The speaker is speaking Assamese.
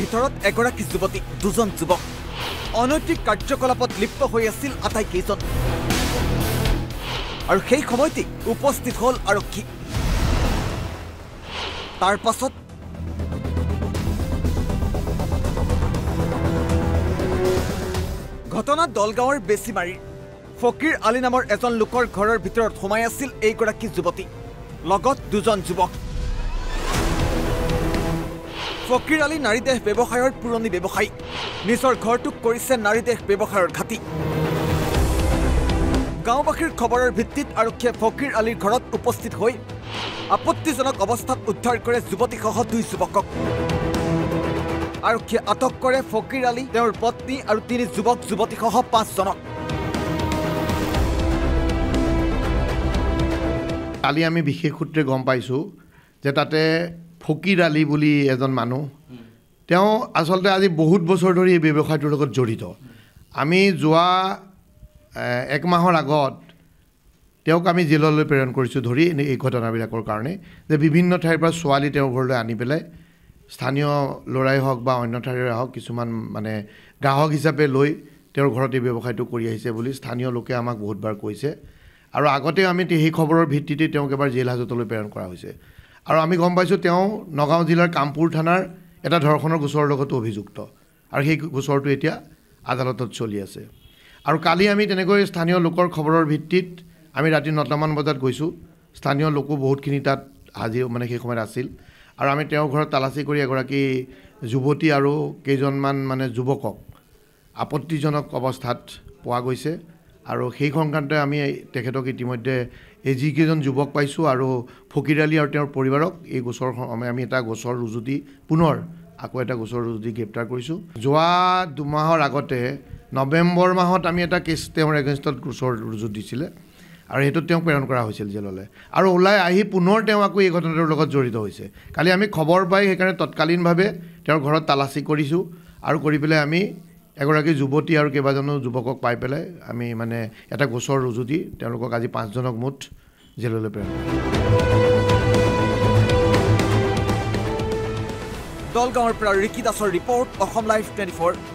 ভিতৰত এগৰাকী যুৱতী দুজন যুৱক অনৈতিক কাৰ্যকলাপত লিপ্ত হৈ আছিল আটাইকেইজন আৰু সেই সময়তে উপস্থিত হ'ল আৰক্ষী তাৰ পাছত ঘটনা দলগাঁৱৰ বেছিমাৰীৰ ফকিৰ আলী নামৰ এজন লোকৰ ঘৰৰ ভিতৰত সোমাই আছিল এইগৰাকী যুৱতী লগত দুজন যুৱক ফকিৰ আলী নাৰীদেহ ব্যৱসায়ৰ পুৰণি ব্যৱসায়ী নিজৰ ঘৰটোক কৰিছে নাৰীদেহ ব্যৱসায়ৰ ঘাটি গাঁওবাসীৰ খবৰৰ ভিত্তিত আৰক্ষীয়ে ফকিৰ আলীৰ ঘৰত উপস্থিত হৈ আপত্তিজনক অৱস্থাত উদ্ধাৰ কৰে যুৱতীসহ দুই যুৱকক আৰক্ষীয়ে আটক কৰে ফকিৰ আলী তেওঁৰ পত্নী আৰু তিনি যুৱক যুৱতীসহ 5 জনক কালি আমি বিশেষ সূত্ৰে গম পাইছোঁ যে তাতে ফকিৰ আলী বুলি এজন মানুহ তেওঁ আচলতে আজি বহুত বছৰ ধৰি এই ব্যৱসায়টোৰ লগত জড়িত আমি যোৱা 1 মাহৰ আগত তেওঁক আমি জেললৈ প্ৰেৰণ কৰিছোঁ ধৰি এই ঘটনাবিলাকৰ কাৰণে যে বিভিন্ন ঠাইৰ পৰা ছোৱালী তেওঁৰ ঘৰলৈ আনি পেলাই স্থানীয় ল'ৰাই হওক বা অন্য ঠাইৰে হওক কিছুমান মানে গ্ৰাহক হিচাপে লৈ তেওঁৰ ঘৰত এই ব্যৱসায়টো কৰি আহিছে বুলি স্থানীয় লোকে আমাক বহুতবাৰ কৈছে আৰু আগতে আমি সেই খবৰৰ ভিত্তিতে তেওঁক এবাৰ জেল হাজতলৈ প্ৰেৰণ কৰা হৈছে আৰু আমি গম পাইছোঁ তেওঁ নগাঁও জিলাৰ কামপুৰ থানাৰ এটা ধৰ্ষণৰ গোচৰৰ লগতো অভিযুক্ত আৰু সেই গোচৰটো এতিয়া আদালতত চলি আছে আৰু কালি আমি তেনেকৈ স্থানীয় লোকৰ খবৰৰ ভিত্তিত আমি ৰাতি 9টামান বজাত গৈছোঁ স্থানীয় লোকো বহুতখিনি তাত হাজিৰ মানে সেই সময়ত আছিল আৰু আমি তেওঁৰ ঘৰত তালাচী কৰি এগৰাকী যুৱতী আৰু কেইজনমান মানে যুৱকক আপত্তিজনক অৱস্থাত পোৱা গৈছে আৰু সেই সংক্ৰান্তে আমি তেখেতক ইতিমধ্যে এই যিকেইজন যুৱক পাইছোঁ আৰু ফকিৰ আলী আৰু তেওঁৰ পৰিবাৰক এই গোচৰ আমি এটা গোচৰ ৰুজু দি পুনৰ আকৌ এটা গোচৰ ৰুজু দি গ্ৰেপ্তাৰ কৰিছোঁ যোৱা 2 মাহৰ আগতে নৱেম্বৰ মাহত আমি এটা কেছ তেওঁৰ এগেইনষ্টত গোচৰ ৰুজু দিছিলে আৰু সেইটোত তেওঁক প্ৰেৰণ কৰা হৈছিল জেললৈ আৰু ওলাই আহি পুনৰ তেওঁ আকৌ এই ঘটনাটোৰ লগত জড়িত হৈছে কালি আমি খবৰ পাই সেইকাৰণে তৎকালীনভাৱে তেওঁৰ ঘৰত তালাচী কৰিছোঁ আৰু কৰি পেলাই আমি এগৰাকী যুৱতী আৰু কেইবাজনো যুৱকক পাই পেলাই আমি মানে এটা গোচৰ ৰুজু দি তেওঁলোকক আজি 5 জনক মুঠ জেললৈ প্ৰেৰণ দলগাঁৱৰ পৰা ৰিকি দাসৰ ৰিপৰ্ট অসম লাইভ 24